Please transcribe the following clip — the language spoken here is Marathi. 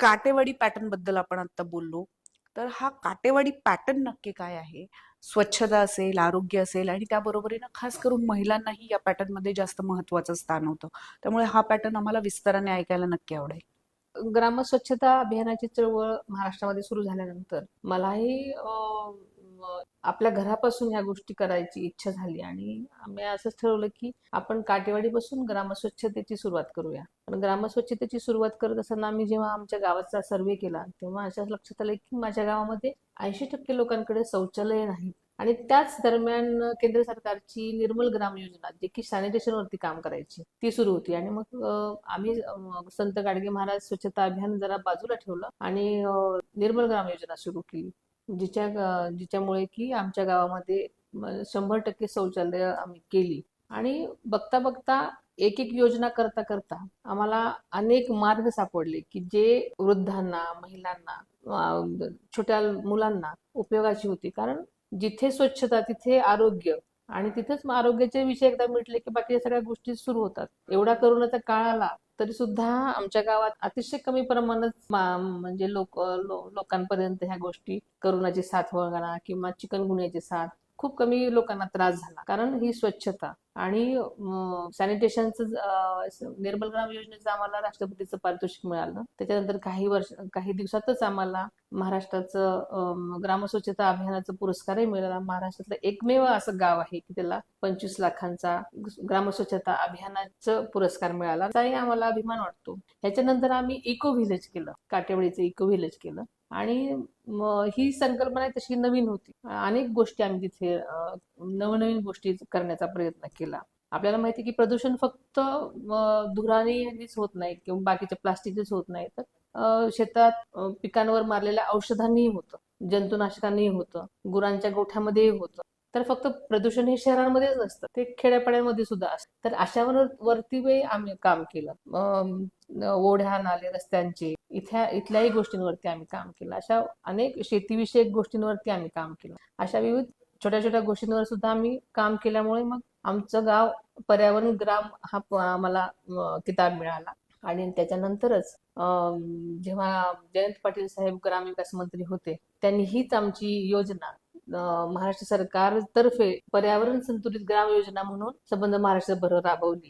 काटेवाडी पॅटर्न बद्दल आपण आता बोललो. तर हा काटेवाडी पॅटर्न नक्की काय आहे? स्वच्छता असेल, आरोग्य असेल आणि त्याबरोबरीनं खास करून महिलांनाही या पॅटर्नमध्ये जास्त महत्त्वाचं स्थान होतं. त्यामुळे हा पॅटर्न आम्हाला विस्ताराने ऐकायला नक्की आवडेल. ग्राम स्वच्छता अभियानाची चळवळ महाराष्ट्रामध्ये सुरू झाल्यानंतर मलाही आपल्या घरापासून ह्या गोष्टी करायची इच्छा झाली आणि आम्ही असंच ठरवलं की आपण काटेवाडीपासून ग्रामस्वच्छतेची सुरुवात करूया. पण ग्रामस्वच्छतेची सुरुवात करत असताना आम्ही जेव्हा आमच्या गावाचा सर्वे केला तेव्हा अशा लक्षात आलं की माझ्या गावामध्ये 80% लोकांकडे शौचालय नाही. आणि त्याच दरम्यान केंद्र सरकारची निर्मल ग्राम योजना जी की सॅनिटेशन वरती काम करायची ती सुरू होती. आणि मग आम्ही संत गाडगे महाराज स्वच्छता अभियान जरा बाजूला ठेवलं आणि निर्मल ग्राम योजना सुरू केली, जिच्यामुळे की आमच्या गावामध्ये 100% शौचालय आम्ही केली. आणि बघता बघता एक एक योजना करता करता आम्हाला अनेक मार्ग सापडले की जे वृद्धांना, महिलांना, छोट्या मुलांना उपयोगाची होती. कारण जिथे स्वच्छता तिथे आरोग्य, आणि तिथेच मग आरोग्याचे विषय एकदा मिटले की बाकी सगळ्या गोष्टी सुरू होतात. एवढा करोनाचा काळ आला तरी सुद्धा आमच्या गावात अतिशय कमी प्रमाणात म्हणजे लोकांपर्यंत ह्या गोष्टी, करोनाची साथ वगैरे किंवा चिकनगुन्ह्याची साथ, खूप कमी लोकांना त्रास झाला. कारण ही स्वच्छता आणि सॅनिटेशनचं निर्मल ग्राम योजनेचं आम्हाला राष्ट्रपतीचं पारितोषिक मिळालं. त्याच्यानंतर काही दिवसातच आम्हाला महाराष्ट्राचं ग्रामस्वच्छता अभियानाचा पुरस्कारही मिळाला. महाराष्ट्रातलं एकमेव असं गाव आहे की त्याला 25 लाखांचा ग्रामस्वच्छता अभियानाचा पुरस्कार मिळाला. त्याही आम्हाला अभिमान वाटतो. ह्याच्यानंतर आम्ही इको व्हिलेज केलं, काटेवाडीचं इको व्हिलेज केलं. आणि ही संकल्पना तशी नवीन होती. अनेक गोष्टी आम्ही तिथे नवनवीन गोष्टी करण्याचा प्रयत्न केला. आपल्याला माहिती आहे की प्रदूषण फक्त धुरानेच होत नाही किंवा बाकीच्या प्लास्टिकच होत नाही, तर शेतात पिकांवर मारलेल्या औषधांनीही होतं, जंतुनाशकांनीही होतं, गुरांच्या गोठ्यामध्येही होतं. तर फक्त प्रदूषण हे शहरांमध्येच नसतं, ते खेड्यापाड्यांमध्ये सुद्धा असतं. तर वरती आम्ही काम केलं. ओढ्या, नाले, रस्त्यांचे इथल्याही गोष्टींवरती आम्ही काम केलं. अशा अनेक शेतीविषयक गोष्टींवरती आम्ही काम केलं. अशा विविध छोट्या छोट्या गोष्टींवर सुद्धा आम्ही काम केल्यामुळे मग आमचं गाव पर्यावरण ग्राम हा आम्हाला किताब मिळाला. आणि त्याच्यानंतरच जेव्हा जयंत पाटील साहेब ग्रामविकास मंत्री होते त्यांनी हीच आमची योजना महाराष्ट्र सरकारतर्फे पर्यावरण संतुलित ग्राम योजना म्हणून संबंध महाराष्ट्रभर राबवली.